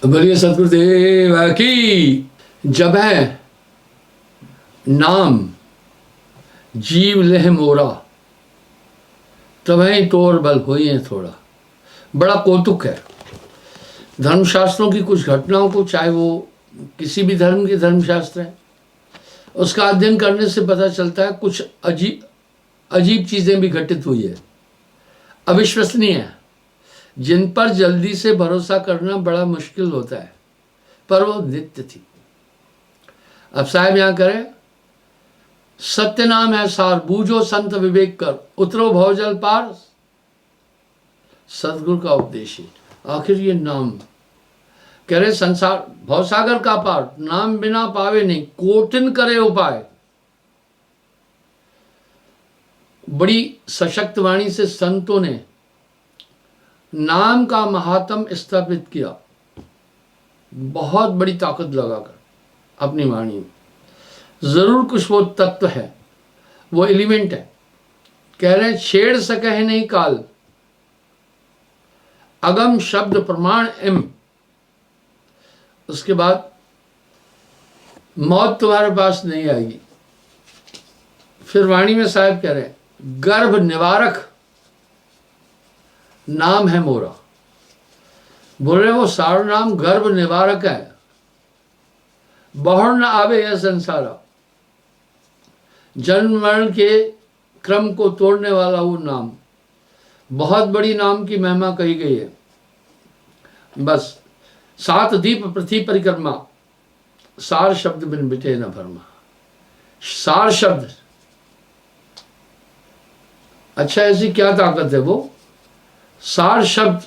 बोलिए सतगुरुदेव की। जब है नाम जीव लेह मोरा, तब है तोर बल हुई है थोड़ा। बड़ा कौतुक है धर्मशास्त्रों की कुछ घटनाओं को, चाहे वो किसी भी धर्म के धर्मशास्त्र हैं, उसका अध्ययन करने से पता चलता है कुछ अजीब चीजें भी घटित हुई है, अविश्वसनीय है, जिन पर जल्दी से भरोसा करना बड़ा मुश्किल होता है, पर वो नित्य थी। अब साहब यहां करें, सत्य नाम है सार, बूझो संत विवेक कर, उतरो भवजल पार, सदगुरु का उपदेश ही। आखिर ये नाम कह रहे, संसार भवसागर का पार, नाम बिना पावे नहीं, कोटिन करे उपाय। बड़ी सशक्त वाणी से संतों ने नाम का महात्म स्थापित किया, बहुत बड़ी ताकत लगाकर अपनी वाणी में। जरूर कुछ वो तत्व है, वो एलिमेंट है। कह रहे हैं, छेड़ सके है नहीं काल, अगम शब्द प्रमाण एम। उसके बाद मौत तुम्हारे पास नहीं आएगी। फिर वाणी में साहब कह रहे हैं, गर्भ निवारक नाम है मोरा। बोल रहे वो सारा नाम गर्भ निवारक है, बहुर न आवे यह संसारा। जन्म मरण के क्रम को तोड़ने वाला वो नाम, बहुत बड़ी नाम की महिमा कही गई है। बस 7 दीप पृथ्वी परिक्रमा, सार शब्द बिन बिटे न भरमा। सार शब्द, अच्छा ऐसी क्या ताकत है वो? सार शब्द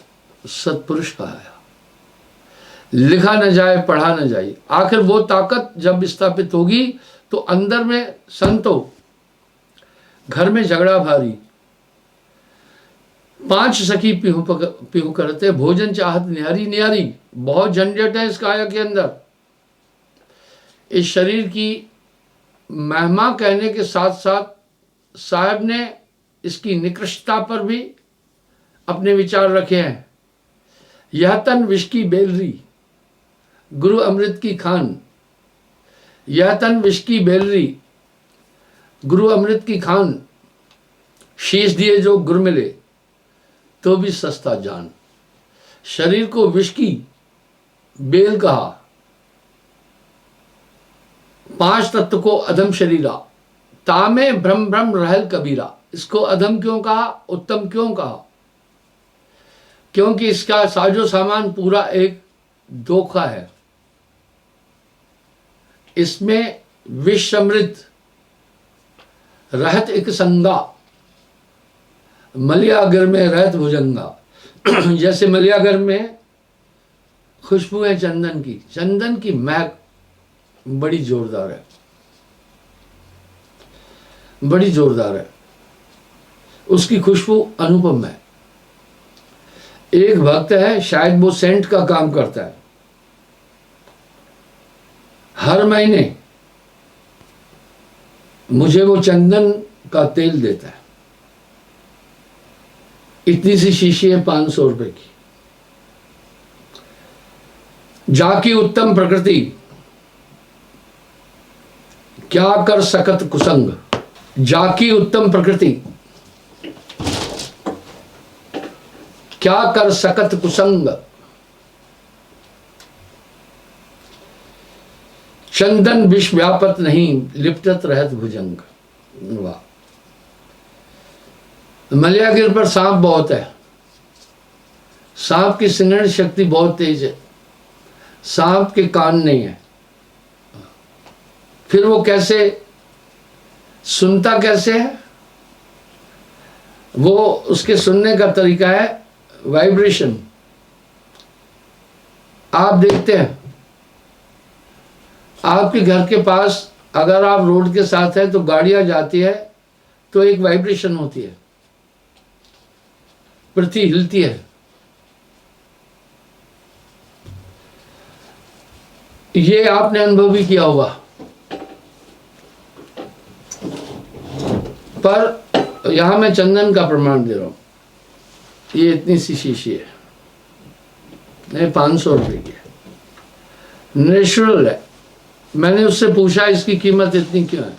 सत्पुरुष का है, लिखा न जाए पढ़ा न जाए। आखिर वो ताकत जब स्थापित होगी तो अंदर में संतो, घर में झगड़ा भारी, 5 सखी पीहू करते, भोजन चाहत निहारी निहारी। बहुत झंझट है इस काया के अंदर। इस शरीर की महिमा कहने के साथ साथ साहब ने इसकी निकृष्टता पर भी अपने विचार रखे हैं। यह तन विष की बेलरी, गुरु अमृत की खान। यह तन विष की बेलरी, गुरु अमृत की खान। शीश दिए जो गुरु मिले, तो भी सस्ता जान। शरीर को विष की बेल कहा, 5 तत्व को अधम शरीरा, तामे भ्रम भ्रम रहल कबीरा। इसको अधम क्यों कहा, उत्तम क्यों कहा? क्योंकि इसका साजो सामान पूरा एक धोखा है। इसमें विष समृद्ध रहत एक संगा, मलियागर में रहत भुजंगा। जैसे मलियागर में खुशबू है चंदन की, चंदन की महक बड़ी जोरदार है, बड़ी जोरदार है, उसकी खुशबू अनुपम है। एक भक्त है, शायद वो सेंट का काम करता है, हर महीने मुझे वो चंदन का तेल देता है। इतनी सी शीशी है, 500 रुपए की। जाकी उत्तम प्रकृति, क्या कर सकत कुसंग। जाकी उत्तम प्रकृति, क्या कर सकत कुसंग। चंदन विष व्यापत नहीं, लिपटत रहत भुजंग। वाह। मलियागिर पर सांप बहुत है, सांप की सिंगड़ शक्ति बहुत तेज है, सांप के कान नहीं है। फिर वो कैसे सुनता, कैसे है वो? उसके सुनने का तरीका है वाइब्रेशन। आप देखते हैं, आपके घर के पास अगर आप रोड के साथ हैं तो गाड़ियां जाती है तो एक वाइब्रेशन होती है, पृथ्वी हिलती है। ये आपने अनुभव भी किया होगा। पर यहां मैं चंदन का प्रमाण दे रहा हूं। ये इतनी सी शीशी है, 500 रुपए की है। नेचुरल है। मैंने उससे पूछा इसकी कीमत इतनी क्यों है?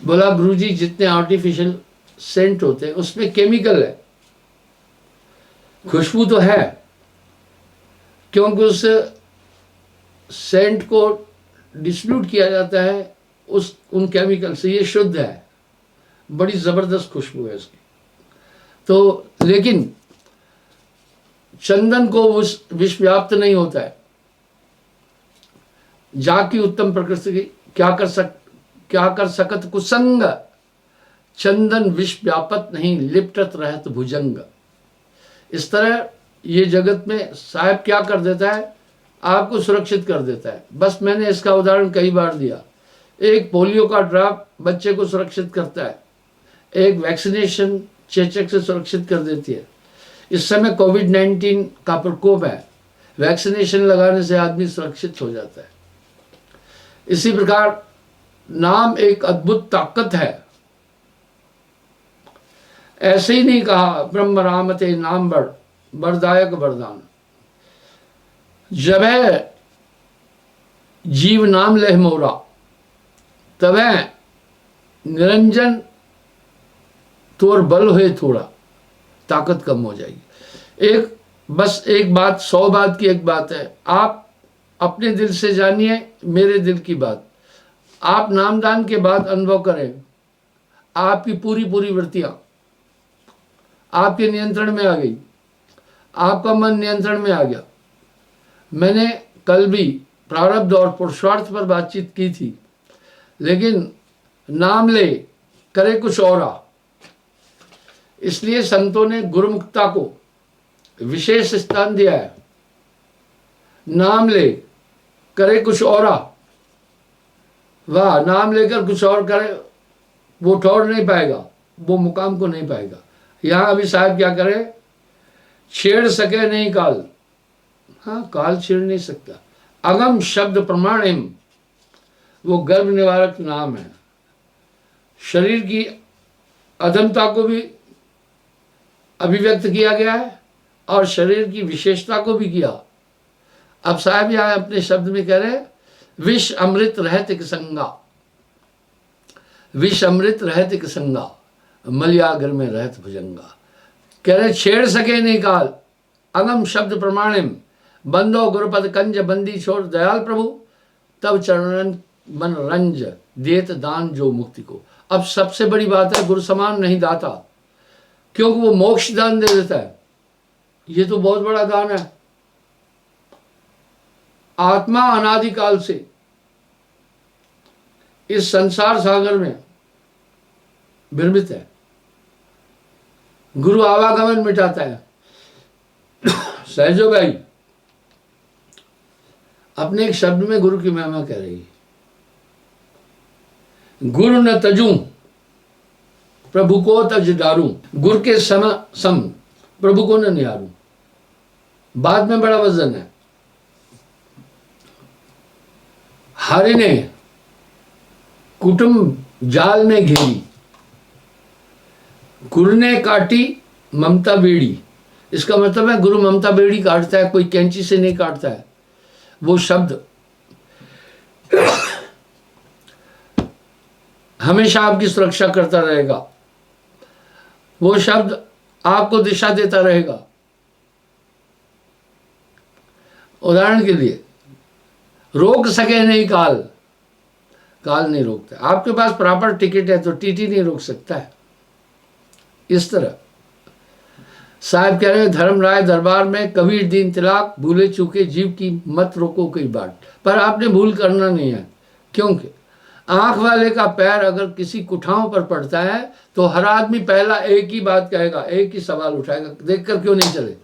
बोला गुरुजी जितने आर्टिफिशियल सेंट होते हैं उसमें केमिकल है, खुशबू तो है, क्योंकि उस सेंट को डिस्ट्रीब्यूट किया जाता है उन केमिकल से, ये शुद्ध है, बड़ी जबरदस्त खुशबू है इसकी। तो लेकिन चंदन को विष व्याप्त नहीं होता है। जाकी उत्तम प्रकृति की क्या कर सकत कुसंग, चंदन विष व्यापत नहीं लिपटत रहत भुजंग। इस तरह ये जगत में साहब क्या कर देता है, आपको सुरक्षित कर देता है। बस मैंने इसका उदाहरण कई बार दिया। एक पोलियो का ड्रॉप बच्चे को सुरक्षित करता है, एक वैक्सीनेशन चेचक से सुरक्षित कर देती है। इस समय कोविड-19 का प्रकोप है, वैक्सीनेशन लगाने से आदमी सुरक्षित हो जाता है। इसी प्रकार नाम एक अद्भुत ताकत है। ऐसे ही नहीं कहा ब्रह्म रामते नाम बरदायक वरदान। जब है जीव नाम लह मोरा, तब निरंजन तोर बल हुए थोड़ा, ताकत कम हो जाएगी। बस एक बात, 100 बात की एक बात है, आप अपने दिल से जानिए मेरे दिल की बात। आप नामदान के बाद अनुभव करें, आपकी पूरी वृत्तियां आपके नियंत्रण में आ गई, आपका मन नियंत्रण में आ गया। मैंने कल भी प्रारब्ध और पुरुषार्थ पर बातचीत की थी, लेकिन नाम ले करे कुछ और। इसलिए संतों ने गुरुमुखता को विशेष स्थान दिया है। नाम ले करे कुछ और, वाह, नाम लेकर कुछ और करे वो ठौर नहीं पाएगा, वो मुकाम को नहीं पाएगा। यहां अभी साहब क्या करे, छेड़ सके नहीं काल। हाँ, काल छेड़ नहीं सकता। अगम शब्द प्रमाणिम, वो गर्भ निवारक नाम है। शरीर की अधमता को भी अभिव्यक्त किया गया है और शरीर की विशेषता को भी किया। अब साहब यहां अपने शब्द में कह रहे, विष अमृत रहत एक संगा, विष अमृत रहत एक संगा, मलियागर में रहत भुजंगा। कह रहे छेड़ सके नहीं काल, अगम शब्द प्रमाणिम, बंदो गुरुपद कंज बंदी छोड़ दयाल प्रभु, तब चरणन मन रंज देत दान जो मुक्ति को। अब सबसे बड़ी बात है, गुरु समान नहीं दाता, क्योंकि वो मोक्ष दान दे देता है। ये तो बहुत बड़ा दान है। आत्मा अनादिकाल से इस संसार सागर में भ्रमित है, गुरु आवागमन मिटाता है। सहजो भाई अपने एक शब्द में गुरु की महिमा कह रही है, गुरु न तजू प्रभु को तज डारू, गुरु के सम प्रभु को न निहारू। बाद में बड़ा वजन है। हरि ने कुटुंब जाल में घेरी, गुरु ने काटी ममता बेड़ी। इसका मतलब है गुरु ममता बेड़ी काटता है, कोई कैंची से नहीं काटता है। वो शब्द हमेशा आपकी सुरक्षा करता रहेगा, वो शब्द आपको दिशा देता रहेगा। उदाहरण के लिए, रोक सके नहीं काल, काल नहीं रोकता। आपके पास प्रॉपर टिकट है तो टीटी नहीं रोक सकता है। इस तरह साहब कह रहे हैं, धर्मराय दरबार में कबीर दीन तिलाक, भूले चूके जीव की मत रोको कई बाट। पर आपने भूल करना नहीं है, क्योंकि आंख वाले का पैर अगर किसी कुठाओं पर पड़ता है तो हर आदमी पहला एक ही बात कहेगा, एक ही सवाल उठाएगा, देखकर क्यों नहीं चले।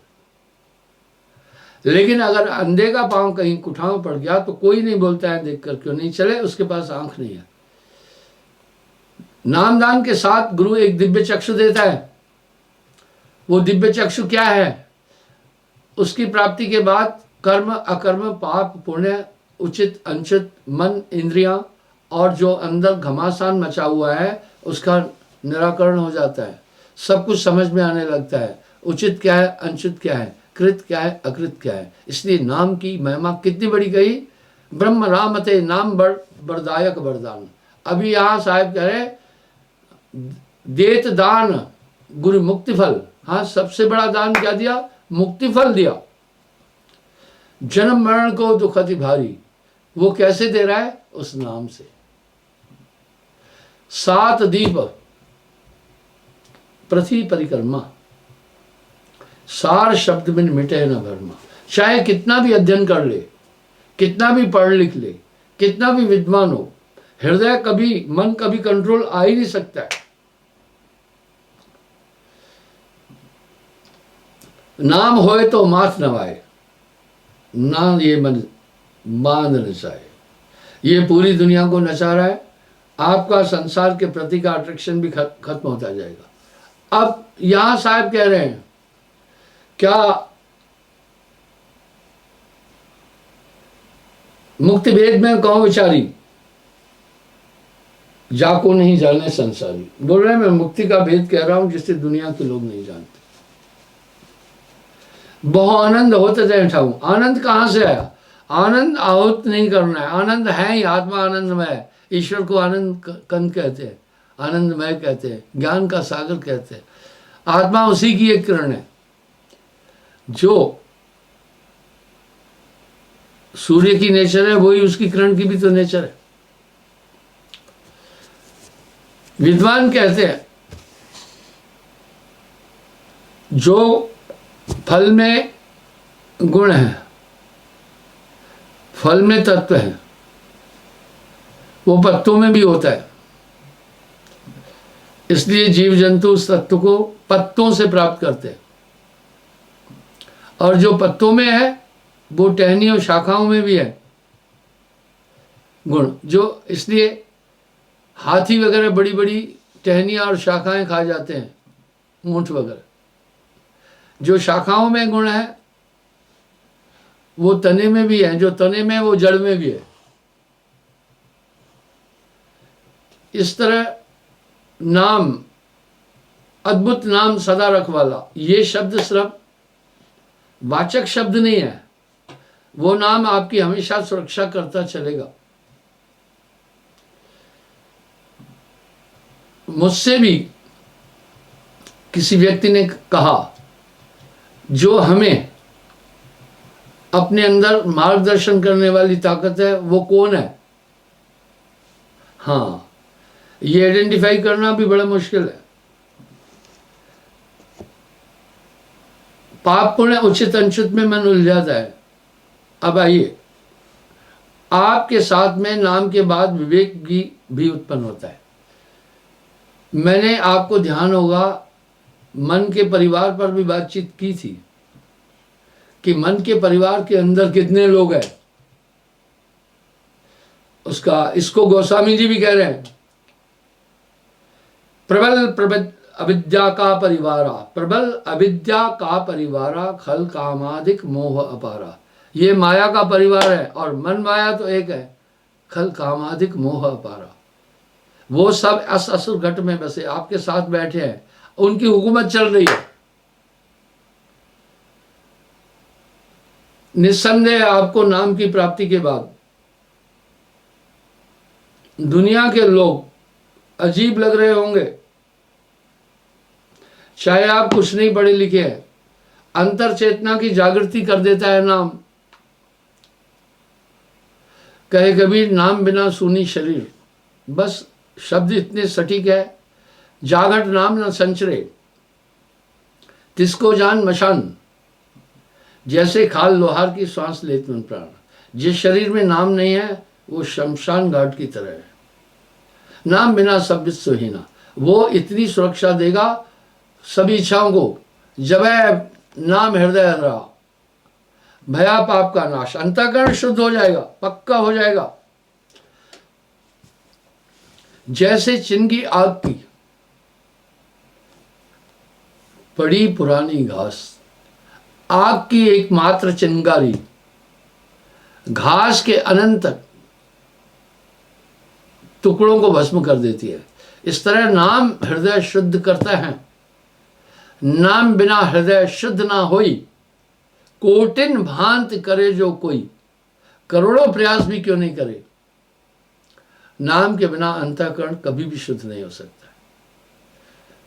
लेकिन अगर अंधे का पांव कहीं कुठाओं पड़ गया तो कोई नहीं बोलता है देखकर क्यों नहीं चले, उसके पास आंख नहीं है। नामदान के साथ गुरु एक दिव्य चक्षु देता है। वो दिव्य चक्षु क्या है? उसकी प्राप्ति के बाद कर्म अकर्म, पाप पुण्य, उचित अनुचित, मन इंद्रियां और जो अंदर घमासान मचा हुआ है उसका निराकरण हो जाता है। सब कुछ समझ में आने लगता है, उचित क्या है, अनुचित क्या है, कृत क्या है, अकृत क्या है। इसलिए नाम की महिमा कितनी बड़ी कही, ब्रह्म रामते नाम बरदायक वरदान। अभी यहाँ साहब कह रहे देत दान गुरु मुक्ति फल। हाँ, सबसे बड़ा दान क्या दिया? मुक्ति फल दिया। जन्म मरण को दुख अति भारी, वो कैसे दे रहा है? उस नाम से। 7 दीप पृथ्वी परिक्रमा, सार शब्द में मिटे न भरमा। चाहे कितना भी अध्ययन कर ले, कितना भी पढ़ लिख ले, कितना भी विद्वान हो, हृदय कभी, मन कभी कंट्रोल आ ही नहीं सकता है। नाम होए तो माथ नवाए, ना ये मन बांध नचाए। ये पूरी दुनिया को नचा रहा है। आपका संसार के प्रति का अट्रैक्शन भी खत्म होता जाएगा। अब यहां साहब कह रहे हैं क्या मुक्ति भेद में कहो विचारी, जाको नहीं जाने संसारी। बोल रहे हैं मैं मुक्ति का भेद कह रहा हूं जिससे दुनिया के लोग नहीं जानते। बहु आनंद होते थे ठाऊ। आनंद कहां से आया? आनंद आहूत नहीं करना है, आनंद है ही। आत्मा आनंदमय है। ईश्वर को आनंद कंद कहते हैं, आनंदमय कहते हैं, ज्ञान का सागर कहते हैं। आत्मा उसी की एक किरण है। जो सूर्य की नेचर है वही उसकी किरण की भी तो नेचर है। विद्वान कहते हैं जो फल में गुण है, फल में तत्व है, वो पत्तों में भी होता है। इसलिए जीव जंतु उस तत्व को पत्तों से प्राप्त करते हैं। और जो पत्तों में है वो टहनी और शाखाओं में भी है गुण। जो इसलिए हाथी वगैरह बड़ी बड़ी टहनियाँ और शाखाएं खा जाते हैं, ऊंट वगैरह। जो शाखाओं में गुण है वो तने में भी है, जो तने में वो जड़ में भी है। इस तरह नाम, अद्भुत नाम सदा रखवाला, ये शब्द सिर्फ वाचक शब्द नहीं है। वो नाम आपकी हमेशा सुरक्षा करता चलेगा। मुझसे भी किसी व्यक्ति ने कहा जो हमें अपने अंदर मार्गदर्शन करने वाली ताकत है वो कौन है? हाँ, ये आइडेंटिफाई करना भी बड़ा मुश्किल है। पाप पुण्य उचित अनुचित में मन उलझाता है। अब आइए, आपके साथ में नाम के बाद विवेक भी उत्पन्न होता है। मैंने आपको ध्यान होगा मन के परिवार पर भी बातचीत की थी कि मन के परिवार के अंदर कितने लोग हैं। इसको गोस्वामी जी भी कह रहे हैं, प्रबल अविद्या का परिवारा, प्रबल अविद्या का परिवारा, खल कामादिक मोह अपारा। ये माया का परिवार है और मन माया तो एक है, खल कामादिक मोह अपारा। वो सब असुर घट में बसे आपके साथ बैठे हैं, उनकी हुकूमत चल रही है। निस्संदेह आपको नाम की प्राप्ति के बाद दुनिया के लोग अजीब लग रहे होंगे, चाहे आप कुछ नहीं पढ़े लिखे हैं। अंतर चेतना की जागृति कर देता है नाम। कहे कबीर नाम बिना सूनी शरीर। बस शब्द इतने सटीक है, जागट नाम न संचरे, तिसको जान मशान। जैसे खाल लोहार की सांस लेते मन प्राण। जिस शरीर में नाम नहीं है वो शमशान घाट की तरह है। नाम बिना सब सुहीना। वो इतनी सुरक्षा देगा सभी इच्छाओं को। जब नाम हृदय रहा, भया पाप का नाश, अंतःकरण शुद्ध हो जाएगा, पक्का हो जाएगा। जैसे चिंगी आग की पड़ी पुरानी घास। आग की एकमात्र चिंगारी घास के अनंत टुकड़ों को भस्म कर देती है। इस तरह नाम हृदय शुद्ध करता है। नाम बिना हृदय शुद्ध ना होई, कोटिन भांत करे जो कोई। करोड़ों प्रयास भी क्यों नहीं करे, नाम के बिना अंतःकरण कभी भी शुद्ध नहीं हो सकता।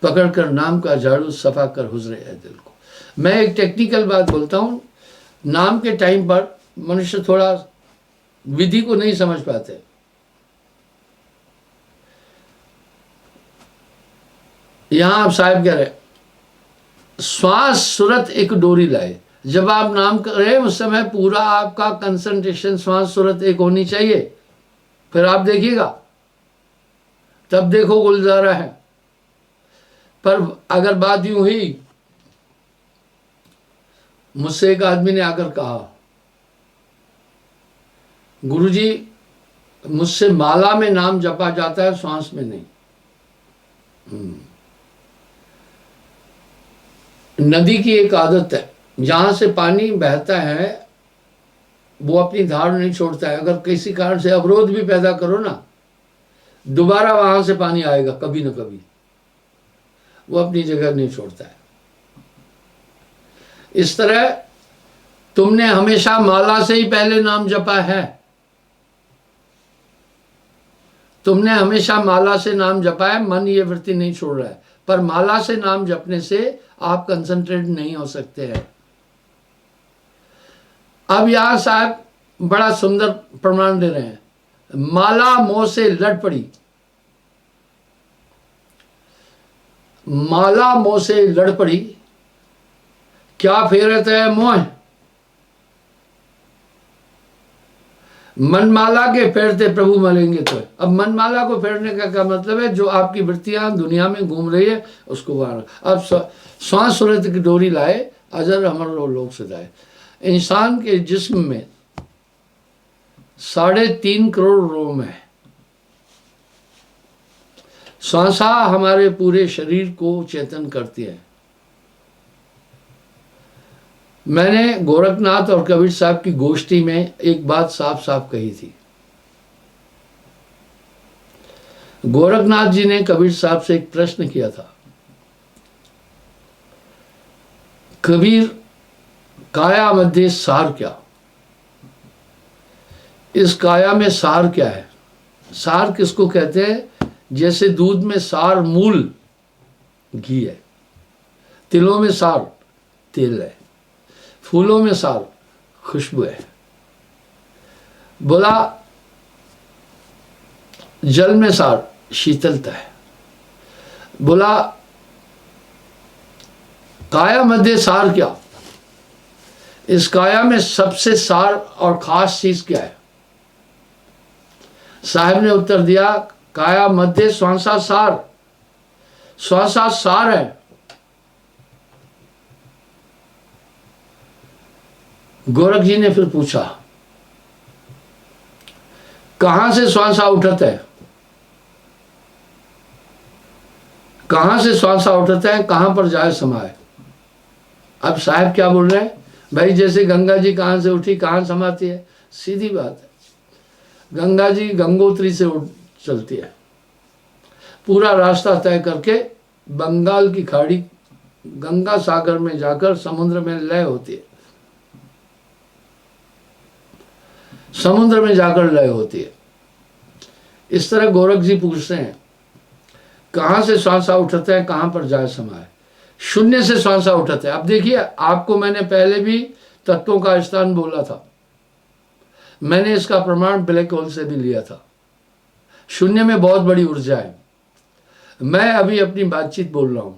पकड़कर नाम का झाड़ू सफा कर हुजरे है दिल को। मैं एक टेक्निकल बात बोलता हूँ, नाम के टाइम पर मनुष्य थोड़ा विधि को नहीं समझ पाते। यहां आप साहब कह रहे श्वास सुरत एक डोरी लाए। जब आप नाम कर रहे हैं उस समय पूरा आपका कंसंट्रेशन श्वास सुरत एक होनी चाहिए। फिर आप देखिएगा, तब देखो गुलजारा है। पर अगर बात यूं हुई, मुझसे एक आदमी ने आकर कहा, गुरुजी मुझसे माला में नाम जपा जाता है, श्वास में नहीं। नदी की एक आदत है, जहां से पानी बहता है वो अपनी धार नहीं छोड़ता है। अगर किसी कारण से अवरोध भी पैदा करो ना, दोबारा वहां से पानी आएगा कभी ना कभी, वो अपनी जगह नहीं छोड़ता है। इस तरह तुमने हमेशा माला से ही पहले नाम जपा है, तुमने हमेशा माला से नाम जपा है, मन ये वृत्ति नहीं छोड़ रहा है। पर माला से नाम जपने से आप कंसंट्रेट नहीं हो सकते हैं। अब यहां साहब बड़ा सुंदर प्रमाण दे रहे हैं, माला मोह से लड़ पड़ी। माला मोह से लड़ पड़ी, क्या फेरत है मोह, मनमाला के फेरते प्रभु मलेंगे तो। अब मनमाला को फेरने का क्या मतलब है, जो आपकी वृत्तियां दुनिया में घूम रही है उसको बाहर। अब श्वास सुरत की डोरी लाए, अजर अमर लोक सदाए। इंसान के जिस्म में 3.5 करोड़ रोम है। श्वासा हमारे पूरे शरीर को चेतन करती है। मैंने गोरखनाथ और कबीर साहब की गोष्ठी में एक बात साफ साफ कही थी। गोरखनाथ जी ने कबीर साहब से एक प्रश्न किया था, कबीर काया मध्य सार क्या, इस काया में सार क्या है। सार किसको कहते हैं, जैसे दूध में सार मूल घी है, तिलों में सार तेल है, फूलों में सार खुशबू है। बोला जल में सार शीतलता है। बोला काया मध्य सार क्या, इस काया में सबसे सार और खास चीज क्या है। साहब ने उत्तर दिया, काया मध्य श्वासा सार, श्वासा सार है। गोरख जी ने फिर पूछा, कहां से श्वासा उठत है, कहां से श्वासा उठता है, कहां पर जाए समाए। अब साहब क्या बोल रहे हैं, भाई जैसे गंगा जी कहां से उठी कहां समाती है, सीधी बात है। गंगा जी गंगोत्री से चलती है, पूरा रास्ता तय करके बंगाल की खाड़ी गंगा सागर में जाकर समुद्र में लय होती है, समुद्र में जाकर लय होती है। इस तरह गोरख जी पूछते हैं, कहां से श्वासा उठता है, कहां पर जाए समाए। शून्य से श्वासा उठता है। अब देखिए, आपको मैंने पहले भी तत्वों का स्थान बोला था, मैंने इसका प्रमाण ब्लैक होल से भी लिया था। शून्य में बहुत बड़ी ऊर्जा है। मैं अभी अपनी बातचीत बोल रहा हूं,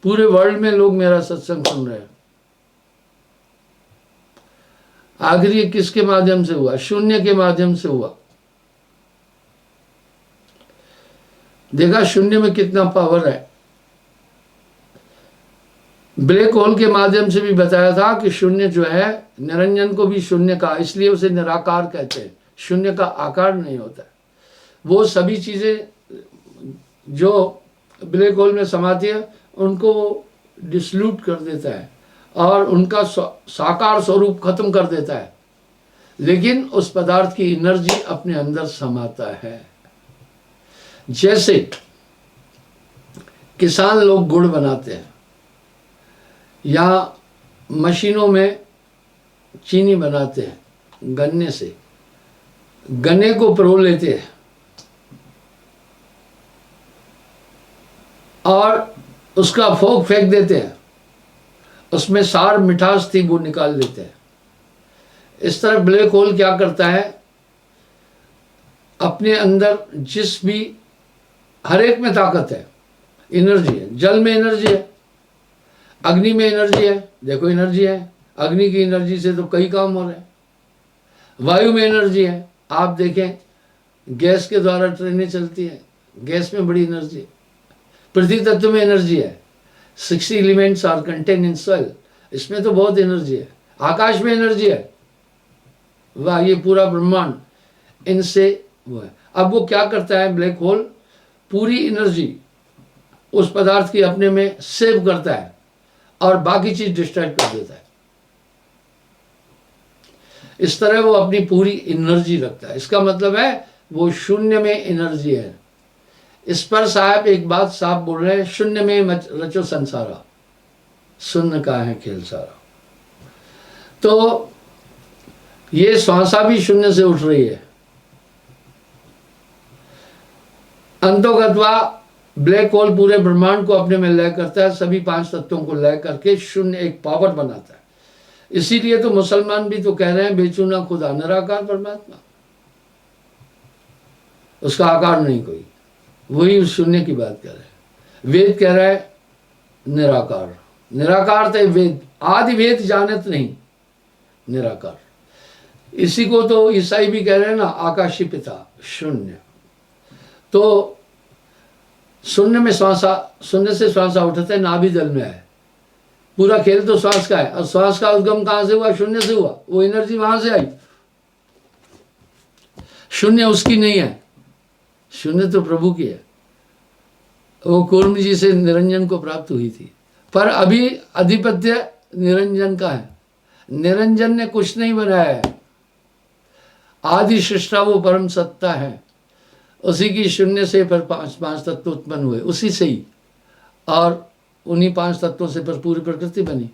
पूरे वर्ल्ड में लोग मेरा सत्संग सुन रहे हैं। आखिर ये किसके माध्यम से हुआ, शून्य के माध्यम से हुआ। देखा शून्य में कितना पावर है। ब्लैक होल के माध्यम से भी बताया था कि शून्य जो है, निरंजन को भी शून्य का, इसलिए उसे निराकार कहते हैं। शून्य का आकार नहीं होता है, वो सभी चीजें जो ब्लैक होल में समाती है उनको डिसल्यूट कर देता है और उनका साकार स्वरूप खत्म कर देता है, लेकिन उस पदार्थ की एनर्जी अपने अंदर समाता है। जैसे किसान लोग गुड़ बनाते हैं या मशीनों में चीनी बनाते हैं, गन्ने से, गन्ने को परो लेते हैं और उसका फोक फेंक देते हैं, उसमें सार मिठास थी वो निकाल लेते हैं। इस तरह ब्लैक होल क्या करता है, अपने अंदर जिस भी, हर एक में ताकत है, एनर्जी है। जल में एनर्जी है, अग्नि में एनर्जी है, देखो एनर्जी है, अग्नि की एनर्जी से तो कई काम हो रहे हैं। वायु में एनर्जी है, आप देखें गैस के द्वारा ट्रेनें चलती हैं, गैस में बड़ी एनर्जी है। पृथ्वी तत्व में एनर्जी है, 60 elements are contain in soil, इसमें तो बहुत एनर्जी है। आकाश में एनर्जी है, वाह, ये पूरा ब्रह्मांड इनसे वो है। अब वो क्या करता है ब्लैक होल, पूरी एनर्जी उस पदार्थ की अपने में सेव करता है और बाकी चीज डिस्ट्रैक्ट कर देता है। इस तरह वो अपनी पूरी एनर्जी रखता है। इसका मतलब है वो शून्य में एनर्जी है। इस पर साहब एक बात साफ बोल रहे हैं, शून्य में रचो संसारा, शून्य का है खेल सारा। तो ये श्वासा भी शून्य से उठ रही है। अंतोगत्वा ब्लैक होल पूरे ब्रह्मांड को अपने में लय करता है, सभी 5 तत्वों को लय करके शून्य एक पावर बनाता है। इसीलिए तो मुसलमान भी तो कह रहे हैं बेचूना खुदा, निराकार परमात्मा, उसका आकार नहीं कोई, वही उस शून्य की बात कर रहे हैं। वेद कह रहा है निराकार, निराकार ते वेद, आदि वेद जानत नहीं, निराकार। इसी को तो ईसाई भी कह रहे हैं ना, आकाशी पिता, शून्य। तो शून्य में श्वासा, शून्य से श्वासा उठता है, नाभि जल में है। पूरा खेल तो श्वास का है। और श्वास का उद्गम कहां से हुआ, शून्य से हुआ, वो एनर्जी वहां से आई। शून्य उसकी नहीं है, शून्य तो प्रभु की है। वो कूर्म जी से निरंजन को प्राप्त हुई थी, पर अभी अधिपत्य निरंजन का है। निरंजन ने कुछ नहीं बनाया है, आदि सृष्टा वो परम सत्ता है, उसी की शून्य से फिर पांच तत्व उत्पन्न हुए, उसी से ही, और उन्हीं 5 तत्वों से फिर पूरी प्रकृति बनी।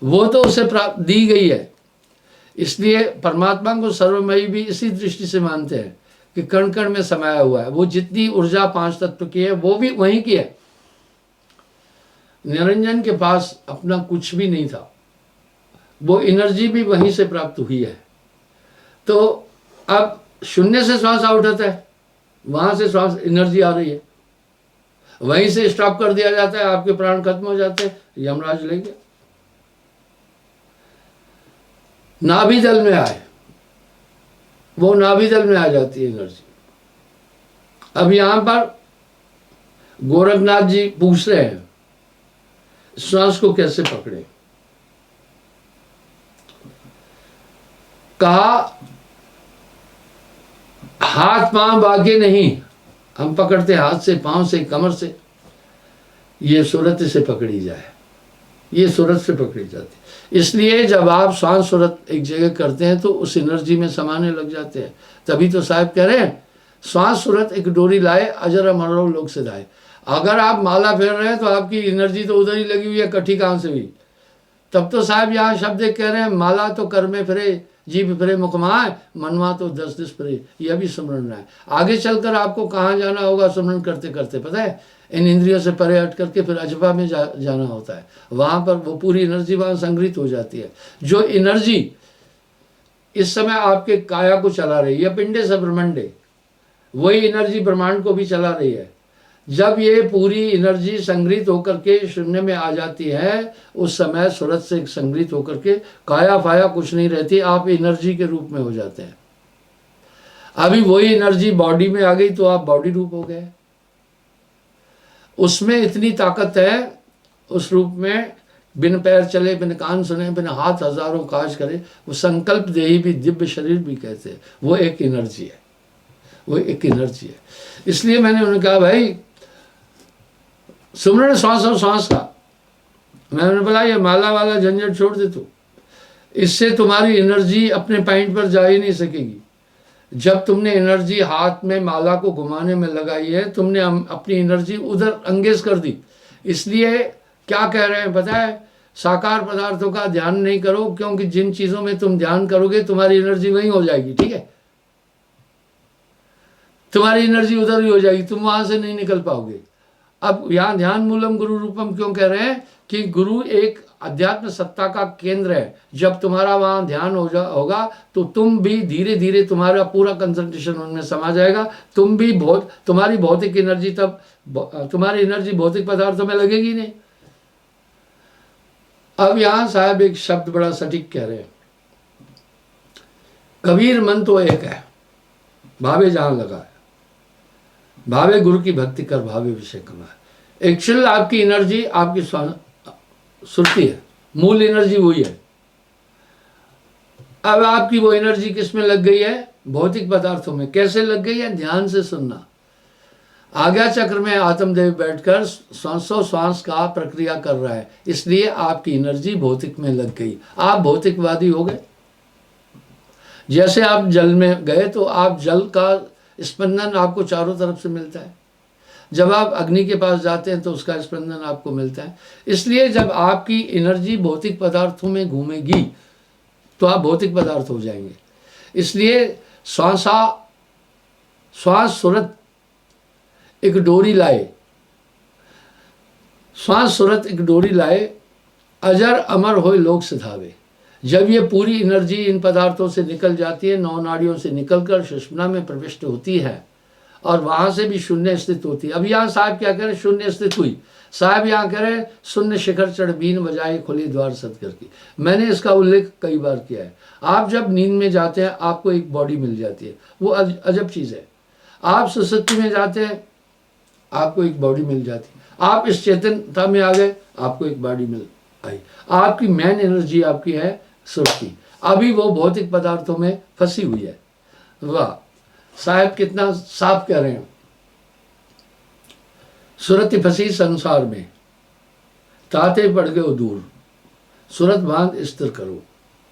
वो तो उसे प्राप्त दी गई है। इसलिए परमात्मा को सर्वमयी भी इसी दृष्टि से मानते हैं कि कण कण में समाया हुआ है। वो जितनी ऊर्जा 5 तत्व की है वो भी वहीं की है। निरंजन के पास अपना कुछ भी नहीं था, वो एनर्जी भी वहीं से प्राप्त हुई है। तो अब शून्य से श्वास उठाता है, वहां से श्वास एनर्जी आ रही है, वहीं से स्टॉप कर दिया जाता है, आपके प्राण खत्म हो जाते हैं, यमराज ले गया। नाभि दल में आए, वो नाभि दल में आ जाती है एनर्जी। अब यहां पर गोरखनाथ जी पूछ रहे हैं श्वास को कैसे पकड़े। कहा हाथ पांव बाकी नहीं, हम पकड़ते हाथ से, पांव से, कमर से। ये सूरत से पकड़ी जाए, ये सूरत से पकड़ी जाती। इसलिए जब आप श्वास सूरत एक जगह करते हैं तो उस एनर्जी में समाने लग जाते हैं। तभी तो साहब कह रहे हैं श्वास सूरत एक डोरी लाए, अजर अमरो लोग से लाए। अगर आप माला फेर रहे हैं तो आपकी एनर्जी तो उधर ही लगी हुई है, कठी कहां से हुई। तब तो साहब यहाँ शब्द कह रहे हैं माला तो कर में फिरे, जीभ फिरे मुखमाए, मनवा तो 10 दिस फिरे। यह भी सुमरण है। आगे चलकर आपको कहाँ जाना होगा सुमरण करते करते, पता है, इन इंद्रियों से परे हट करके फिर अजबा में जाना होता है। वहाँ पर वो पूरी एनर्जी वहाँ संग्रहित हो जाती है। जो एनर्जी इस समय आपके काया को चला रही है, पिंडे से ब्रह्मांडे, वही एनर्जी ब्रह्मांड को भी चला रही है। जब ये पूरी एनर्जी संग्रहित होकर के शून्य में आ जाती है, उस समय सूरत से संग्रहित होकर के काया फाया कुछ नहीं रहती, आप एनर्जी के रूप में हो जाते हैं। अभी वही एनर्जी बॉडी में आ गई तो आप बॉडी रूप हो गए। उसमें इतनी ताकत है, उस रूप में बिन पैर चले, बिन कान सुने, बिन हाथ हजारों काज करे, वो संकल्प देही भी दिव्य शरीर भी कहते हैं। वो एक एनर्जी है, वो एक एनर्जी है। इसलिए मैंने उन्हें कहा भाई सुमरण श्वास और श्वास का, मैंने बोला ये माला वाला झंझट छोड़ दे तू, इससे तुम्हारी एनर्जी अपने पॉइंट पर जा ही नहीं सकेगी। जब तुमने एनर्जी हाथ में माला को घुमाने में लगाई है, तुमने अपनी एनर्जी उधर अंगेज कर दी। इसलिए क्या कह रहे हैं पता है, साकार पदार्थों का ध्यान नहीं करो, क्योंकि जिन चीजों में तुम ध्यान करोगे तुम्हारी एनर्जी वहीं हो जाएगी। ठीक है, तुम्हारी एनर्जी उधर ही हो जाएगी, तुम वहां से नहीं निकल पाओगे। अब यहाँ ध्यान मूलम गुरु रूपम क्यों कह रहे हैं कि गुरु एक अध्यात्म सत्ता का केंद्र है। जब तुम्हारा वहां ध्यान होगा तो तुम भी धीरे धीरे तुम्हारा पूरा कंसंट्रेशन उनमें समा जाएगा। तुम भी तुम्हारी भौतिक एनर्जी तब तुम्हारी एनर्जी भौतिक पदार्थों में लगेगी नहीं। अब यहां साहब एक शब्द बड़ा सटीक कह रहे हैं, कबीर मन तो एक है, भावे जहां लगा है, भावे गुरु की भक्ति कर, भावे विषय कमाए। एक्चुअल आपकी एनर्जी आपकी सुरती है, मूल एनर्जी वही है। अब आपकी वो एनर्जी किस में लग गई है? भौतिक पदार्थों में। कैसे लग गई है? ध्यान से सुनना। आज्ञा चक्र में आत्मदेव बैठकर श्वास का प्रक्रिया कर रहा है, इसलिए आपकी एनर्जी भौतिक में लग गई। आप भौतिकवादी हो गए। जैसे आप जल में गए तो आप जल का स्पंदन आपको चारों तरफ से मिलता है। जब आप अग्नि के पास जाते हैं तो उसका स्पंदन आपको मिलता है। इसलिए जब आपकी एनर्जी भौतिक पदार्थों में घूमेगी तो आप भौतिक पदार्थ हो जाएंगे। इसलिए श्वास सुरत एक डोरी लाए, श्वास सुरत एक डोरी लाए, अजर अमर होए लोक सिधावे। जब ये पूरी एनर्जी इन पदार्थों से निकल जाती है, 9 नाड़ियों से निकलकर सुषुम्ना में प्रविष्ट होती है और वहां से भी शून्य स्थित होती है। अब यहाँ साहब क्या कह रहे? शून्य स्थित हुई। साहब यहाँ कह रहे शून्य शिखर चढ़ बीन बजाए खुली द्वार सदकर की। मैंने इसका उल्लेख कई बार किया है। आप जब नींद में जाते हैं आपको एक बॉडी मिल जाती है, वो अजब चीज़ है। आप सुसुप्ति में जाते हैं आपको एक बॉडी मिल जाती है। आप इस चेतनता में आ गए आपको एक बॉडी मिल आई। आपकी मेन एनर्जी आपकी है सुरती, अभी वो भौतिक पदार्थों में फंसी हुई है। वाह साहब कितना साफ कह रहे हैं। सुरत फंसी संसार में, ताते पड़ गए दूर, सुरत बांध स्थिर करो,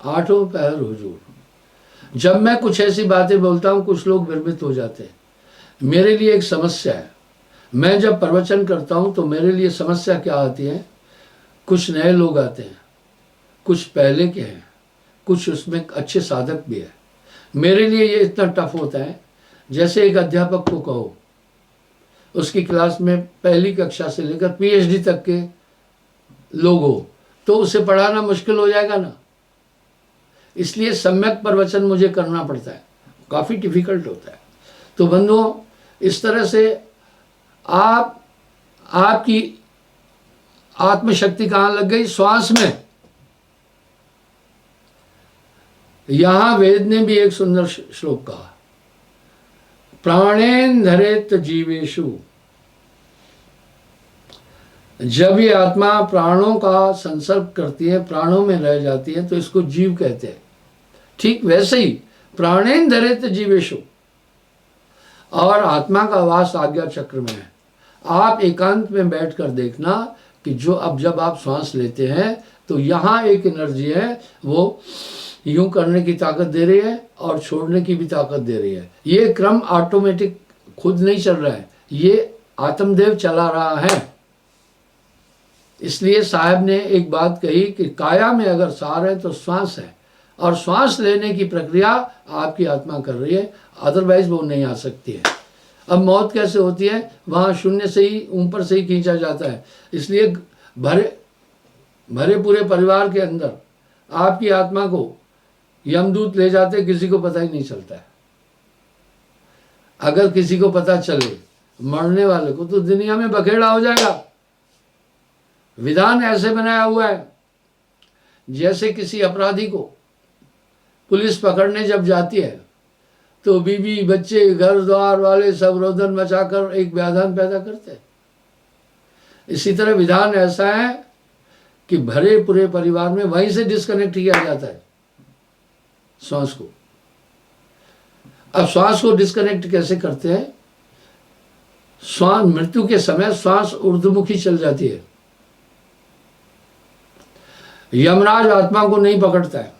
आठों पहर हुजूर। जब मैं कुछ ऐसी बातें बोलता हूँ कुछ लोग भ्रमित हो जाते हैं। मेरे लिए एक समस्या है। मैं जब प्रवचन करता हूँ तो मेरे लिए समस्या क्या आती है? कुछ नए लोग आते हैं, कुछ पहले के हैं, कुछ उसमें अच्छे साधक भी है। मेरे लिए ये इतना टफ होता है, जैसे एक अध्यापक को कहो उसकी क्लास में पहली कक्षा से लेकर पीएचडी तक के लोग हो तो उसे पढ़ाना मुश्किल हो जाएगा ना। इसलिए सम्यक प्रवचन मुझे करना पड़ता है, काफ़ी डिफिकल्ट होता है। तो बंधुओं, इस तरह से आपकी आत्मशक्ति कहाँ लग गई? श्वास में। यहां वेद ने भी एक सुंदर श्लोक कहा, प्राणेन धरेत जीवेशु। जब ये आत्मा प्राणों का संसर्ग करती है, प्राणों में रह जाती है, तो इसको जीव कहते हैं। ठीक वैसे ही प्राणेन धरेत जीवेशु, और आत्मा का वास आज्ञा चक्र में है। आप एकांत में बैठकर देखना कि जब आप श्वास लेते हैं तो यहाँ एक एनर्जी है, वो यूं करने की ताकत दे रही है और छोड़ने की भी ताकत दे रही है। ये क्रम ऑटोमेटिक खुद नहीं चल रहा है, ये आत्मदेव चला रहा है। इसलिए साहब ने एक बात कही कि काया में अगर सार है तो श्वास है, और श्वास लेने की प्रक्रिया आपकी आत्मा कर रही है, अदरवाइज वो नहीं आ सकती है। अब मौत कैसे होती है? वहाँ शून्य से ही ऊपर से ही खींचा जाता है। इसलिए भरे पूरे परिवार के अंदर आपकी आत्मा को यमदूत ले जाते, किसी को पता ही नहीं चलता है। अगर किसी को पता चले मरने वाले को तो दुनिया में बखेड़ा हो जाएगा। विधान ऐसे बनाया हुआ है जैसे किसी अपराधी को पुलिस पकड़ने जब जाती है तो बीवी बच्चे घर द्वार वाले सब रोदन मचाकर एक व्याधान पैदा करते हैं। इसी तरह विधान ऐसा है कि भरे पूरे परिवार में वहीं से डिस्कनेक्ट किया जाता है श्वास को। अब श्वास को डिस्कनेक्ट कैसे करते हैं? श्वास मृत्यु के समय श्वास ऊर्ध्वमुखी चल जाती है। यमराज आत्मा को नहीं पकड़ता है,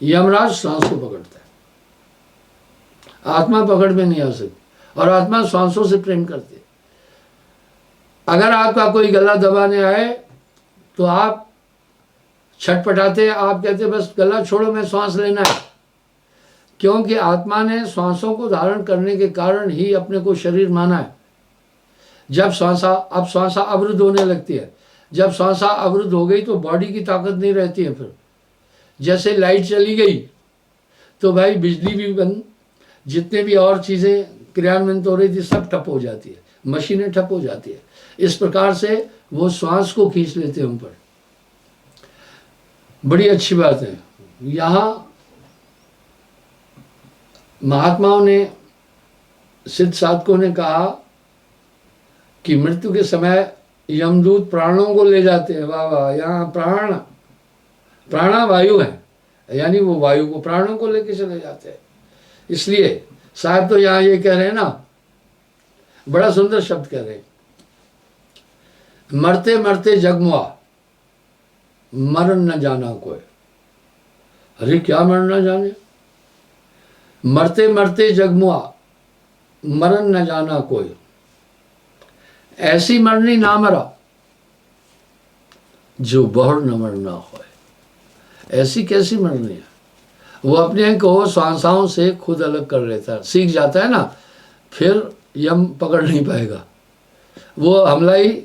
यमराज श्वास को पकड़ता है। आत्मा पकड़ में नहीं आ सकती, और आत्मा श्वासों से प्रेम करती है। अगर आपका कोई गला दबाने आए तो आप छटपटाते, आप कहते बस गला छोड़ो, मैं श्वास लेना है। क्योंकि आत्मा ने श्वासों को धारण करने के कारण ही अपने को शरीर माना है। जब श्वासा अवरुद्ध होने लगती है, जब श्वासा अवरुद्ध हो गई तो बॉडी की ताकत नहीं रहती है। फिर जैसे लाइट चली गई तो भाई बिजली भी बंद, जितने भी और चीज़ें क्रियान्वित हो रही थी सब ठप हो जाती है, मशीनें ठप हो जाती है। इस प्रकार से वो श्वास को खींच लेते हैं ऊपर। बड़ी अच्छी बात है। यहाँ महात्माओं ने, सिद्ध साधकों ने कहा कि मृत्यु के समय यमदूत प्राणों को ले जाते हैं। वाह वाह, यहाँ प्राणा वायु है, यानी वो वायु को, प्राणों को लेके चले जाते हैं। इसलिए साहब तो यहाँ ये कह रहे हैं ना, बड़ा सुंदर शब्द कह रहे हैं, मरते मरते जगमुआ मरण न जाना कोई। अरे क्या मरण न जाने? मरते मरते जगमुआ मरण न जाना कोई, ऐसी मरनी ना मरा जो बहुर न मरना हो। ऐसी कैसी मरनी है? वो अपने को श्वासाओं से खुद अलग कर लेता है, सीख जाता है ना, फिर यम पकड़ नहीं पाएगा, वो हमला ही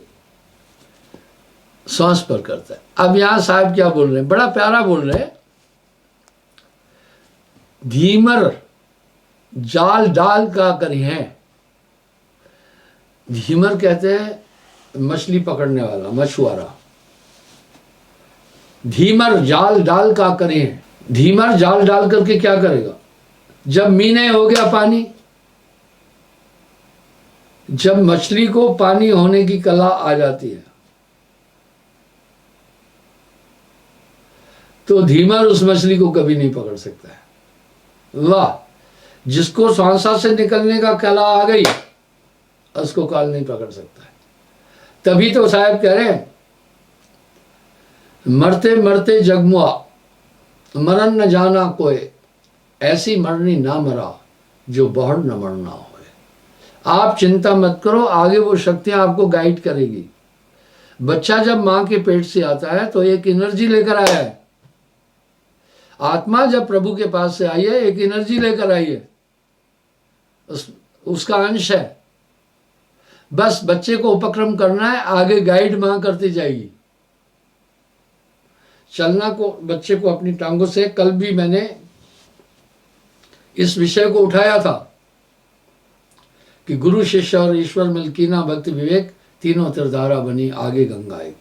श्वास पर करता है। अब यहां साहब क्या बोल रहे हैं, बड़ा प्यारा बोल रहे हैं, धीमर जाल डाल का करी है। धीमर कहते हैं मछली पकड़ने वाला, मछुआरा। धीमर जाल डाल का करे हैं। धीमर जाल डाल करके क्या करेगा? जब मीने हो गया पानी, जब मछली को पानी होने की कला आ जाती है तो धीमर उस मछली को कभी नहीं पकड़ सकता है। वाह, जिसको श्वासा से निकलने का कला आ गई उसको काल नहीं पकड़ सकता है। तभी तो साहब कह रहे हैं, मरते मरते जगमुआ मरण न जाना कोई, ऐसी मरनी ना मरा जो बहुर न मरना हो। आप चिंता मत करो, आगे वो शक्तियां आपको गाइड करेगी। बच्चा जब मां के पेट से आता है तो एक एनर्जी लेकर आया है। आत्मा जब प्रभु के पास से आई है, एक एनर्जी लेकर आई है, उसका अंश है। बस बच्चे को उपक्रम करना है, आगे गाइड मां करती जाएगी। चलना को बच्चे को अपनी टांगों से, कल भी मैंने इस विषय को उठाया था कि गुरु शिष्य और ईश्वर मिलकीना भक्ति विवेक तीनों तिरधारा बनी आगे गंगा एक।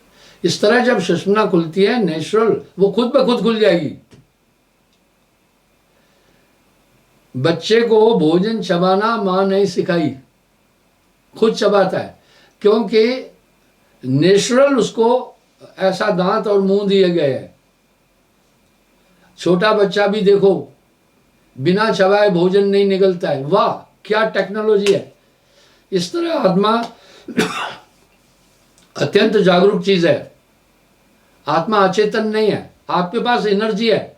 इस तरह जब सुषुम्ना खुलती है नेचुरल, वो खुद ब खुद खुल जाएगी। बच्चे को भोजन चबाना मां नहीं सिखाई, खुद चबाता है, क्योंकि नेचुरल उसको ऐसा दांत और मुंह दिए गए हैं। छोटा बच्चा भी देखो बिना चबाए भोजन नहीं निकलता है। वाह, क्या टेक्नोलॉजी है। इस तरह आत्मा अत्यंत जागरूक चीज है। आत्मा अचेतन नहीं है, आपके पास एनर्जी है,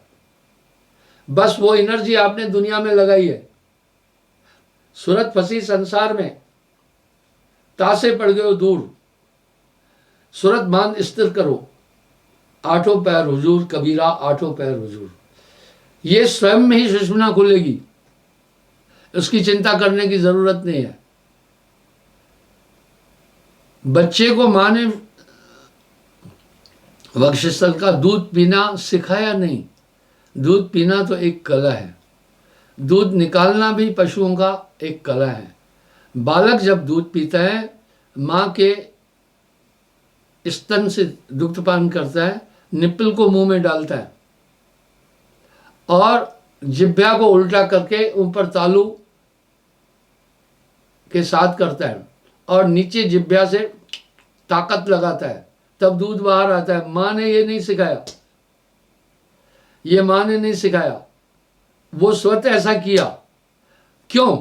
बस वो एनर्जी आपने दुनिया में लगाई है। सूरत फंसी संसार में, तासे पड़ गए हो दूर, सूरत बांध स्थिर करो, आठों पैर हुजूर कबीरा, आठों पैर हुजूर। ये स्वयं में ही सुषुम्ना खुलेगी, उसकी चिंता करने की जरूरत नहीं है। बच्चे को मां ने वक्षस्थल का दूध पीना सिखाया नहीं। दूध पीना तो एक कला है, दूध निकालना भी पशुओं का एक कला है। बालक जब दूध पीता है, मां के स्तन से दुग्धपान करता है, निप्पल को मुंह में डालता है और जिह्वा को उल्टा करके ऊपर तालू के साथ करता है और नीचे जिह्वा से ताकत लगाता है, तब दूध बाहर आता है। मां ने ये नहीं सिखाया, ये मां ने नहीं सिखाया, वो स्वतः ऐसा किया। क्यों?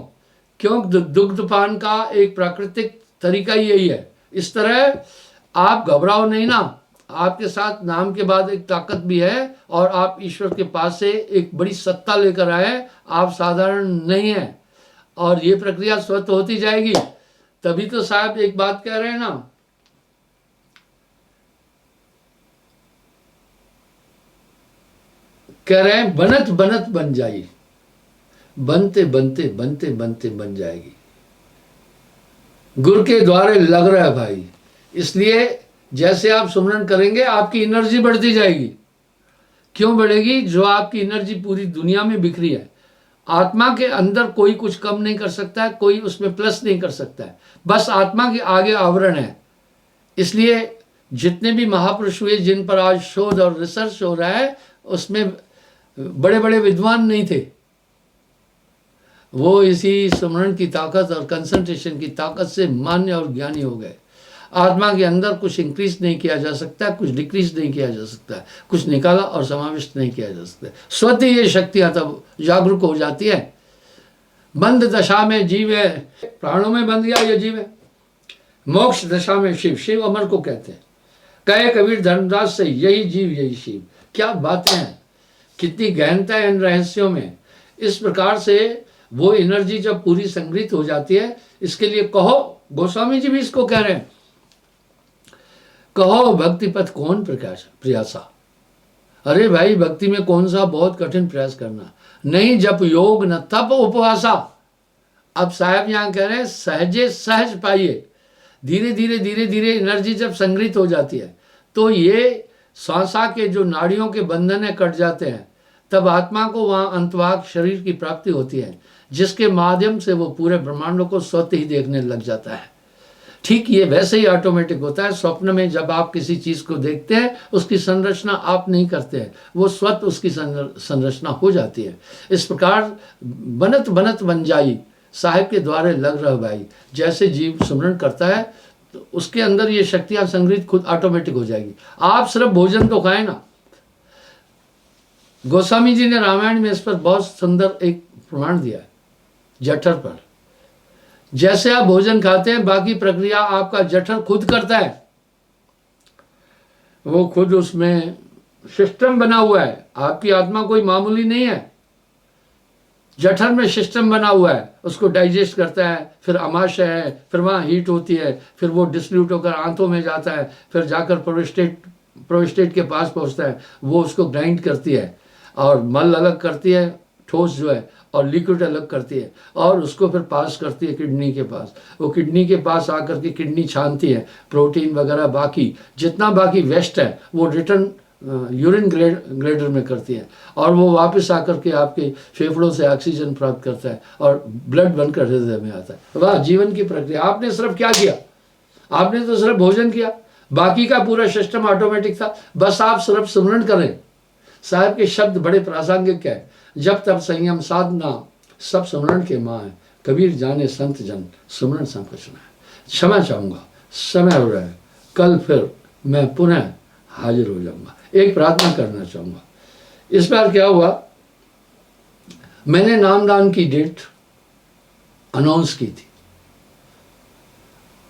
क्योंकि दुग्धपान का एक प्राकृतिक तरीका यही है। इस तरह आप घबराओ नहीं ना, आपके साथ नाम के बाद एक ताकत भी है और आप ईश्वर के पास से एक बड़ी सत्ता लेकर आए। आप साधारण नहीं हैं और ये प्रक्रिया स्वतः होती जाएगी। तभी तो साहब एक बात कह रहे हैं ना, कह रहे हैं बनत बनत बन जाई, बनते बनते बनते बनते बन जाएगी। गुरु के द्वारे लग रहा है भाई, इसलिए जैसे आप सुमरन करेंगे आपकी एनर्जी बढ़ती जाएगी। क्यों बढ़ेगी? जो आपकी एनर्जी पूरी दुनिया में बिखरी है, आत्मा के अंदर कोई कुछ कम नहीं कर सकता है, कोई उसमें प्लस नहीं कर सकता है, बस आत्मा के आगे आवरण है। इसलिए जितने भी महापुरुष हुए जिन पर आज शोध और रिसर्च हो रहा है, उसमें बड़े बड़े विद्वान नहीं थे, वो इसी स्मरण की ताकत और कंसंट्रेशन की ताकत से मान्य और ज्ञानी हो गए। आत्मा के अंदर कुछ इंक्रीज नहीं किया जा सकता, कुछ डिक्रीज नहीं किया जा सकता, कुछ निकाला और समाविष्ट नहीं किया जा सकता। स्वतः ये शक्तियां तब जागरूक हो जाती है। बंद दशा में जीव है, प्राणों में बंध गया ये जीव है। मोक्ष दशा में शिव, शिव अमर को कहते हैं। कहे कबीर धर्मदास से, यही जीव यही शिव। क्या बातें हैं, कितनी गहनता है इन रहस्यों में। इस प्रकार से वो एनर्जी जब पूरी संग्रहित हो जाती है, इसके लिए कहो, गोस्वामी जी भी इसको कह रहे हैं, कहो भक्ति पथ कौन प्रयासा। अरे भाई, भक्ति में कौन सा बहुत कठिन प्रयास करना, नहीं जप योग न तप उपवासा। अब साहब यहां कह रहे हैं सहजे सहज पाइए। धीरे धीरे धीरे धीरे एनर्जी जब संग्रहित हो जाती है तो ये श्वासा के जो नाड़ियों के बंधन है कट जाते हैं, तब आत्मा को वहां अंतवाक शरीर की प्राप्ति होती है, जिसके माध्यम से वो पूरे ब्रह्मांडों को स्वतः ही देखने लग जाता है। ठीक ये वैसे ही ऑटोमेटिक होता है। स्वप्न में जब आप किसी चीज को देखते हैं, उसकी संरचना आप नहीं करते हैं, वो स्वतः उसकी संरचना हो जाती है। इस प्रकार बनत बनत बन जाई, साहिब के द्वारे लग रहा भाई। जैसे जीव सुमरण करता है तो उसके अंदर ये शक्तियां संग्रहित खुद ऑटोमेटिक हो जाएगी। आप सिर्फ भोजन तो खाएं ना। गोस्वामी जी ने रामायण में इस पर बहुत सुंदर एक प्रमाण दिया है, जठर पर। जैसे आप भोजन खाते हैं, बाकी प्रक्रिया आपका जठर खुद करता है। वो खुद उसमें सिस्टम बना हुआ है। आपकी आत्मा कोई मामूली नहीं है, जठर में सिस्टम बना हुआ है, उसको डाइजेस्ट करता है, फिर अमाशय है, फिर वहाँ हीट होती है, फिर वो डिस्ट्रीब्यूट होकर आंतों में जाता है, फिर जाकर प्रोस्टेट के पास पहुँचता है, वो उसको ग्राइंड करती है और मल अलग करती है, ठोस जो है, और लिक्विड अलग करती है, और उसको फिर पास करती है किडनी के पास। वो किडनी के पास आकर के किडनी छानती है, प्रोटीन वगैरह बाकी जितना बाकी वेस्ट है वो रिटर्न यूरिन ग्लेडर में करती है, और वो वापस आकर के आपके फेफड़ों से ऑक्सीजन प्राप्त करता है और ब्लड बनकर हृदय में आता है। वाह, जीवन की प्रक्रिया। आपने सिर्फ क्या किया? आपने तो सिर्फ भोजन किया, बाकी का पूरा सिस्टम ऑटोमेटिक था। बस आप सिर्फ स्मरण करें। साहब के शब्द बड़े प्रासंगिक है, जब तब संयम साधना सब स्मरण के माँ है, कबीर जाने संत जन स्मरण संपचना है। क्षमा चाहूँगा, समय हो रहा है, कल फिर मैं पुनः हाजिर हो जाऊंगा। एक प्रार्थना करना चाहूँगा। इस बार क्या हुआ, मैंने नामदान की डेट अनाउंस की थी।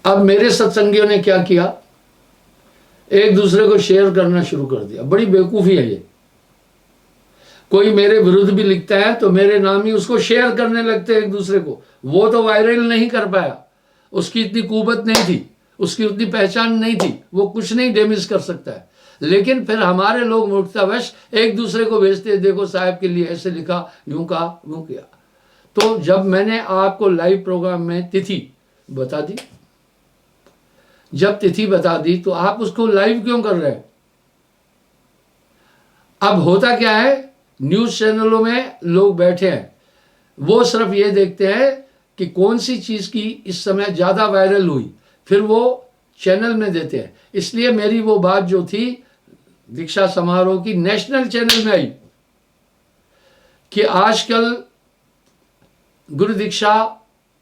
अब मेरे सत्संगियों ने क्या किया, एक दूसरे को शेयर करना शुरू कर दिया। बड़ी बेवकूफ़ी है ये। कोई मेरे विरुद्ध भी लिखता है तो मेरे नाम ही उसको शेयर करने लगते हैं एक दूसरे को। वो तो वायरल नहीं कर पाया, उसकी इतनी कुवत नहीं थी, उसकी उतनी पहचान नहीं थी, वो कुछ नहीं डैमेज कर सकता है। लेकिन फिर हमारे लोग मूर्खतावश एक दूसरे को भेजते हैं, देखो साहब के लिए ऐसे लिखा, यूं कहा, यूं किया। तो जब मैंने आपको लाइव प्रोग्राम में तिथि बता दी, जब तिथि बता दी तो आप उसको लाइव क्यों कर रहे हैं? अब होता क्या है, न्यूज चैनलों में लोग बैठे हैं, वो सिर्फ ये देखते हैं कि कौन सी चीज की इस समय ज्यादा वायरल हुई, फिर वो चैनल में देते हैं। इसलिए मेरी वो बात जो थी दीक्षा समारोह की, नेशनल चैनल में आई कि आजकल गुरु दीक्षा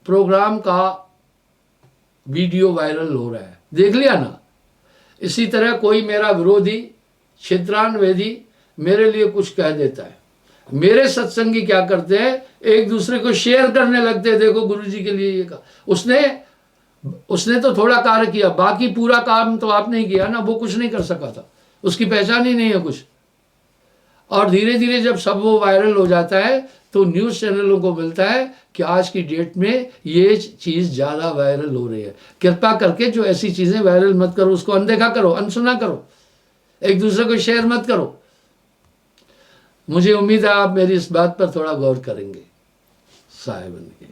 प्रोग्राम का वीडियो वायरल हो रहा है, देख लिया ना। इसी तरह कोई मेरा विरोधी क्षेत्रान्वेदी मेरे लिए कुछ कह देता है, मेरे सत्संगी क्या करते हैं, एक दूसरे को शेयर करने लगते हैं, देखो गुरुजी के लिए ये कहा। उसने तो थोड़ा कार्य किया, बाकी पूरा काम तो आपने ही किया ना, वो कुछ नहीं कर सका था, उसकी पहचान ही नहीं है कुछ। और धीरे धीरे जब सब वो वायरल हो जाता है तो न्यूज़ चैनलों को मिलता है कि आज की डेट में ये चीज़ ज़्यादा वायरल हो रही है। कृपा करके जो ऐसी चीज़ें वायरल मत करो, उसको अनदेखा करो, अनसुना करो, एक दूसरे को शेयर मत करो। मुझे उम्मीद है आप मेरी इस बात पर थोड़ा गौर करेंगे साहिबन के।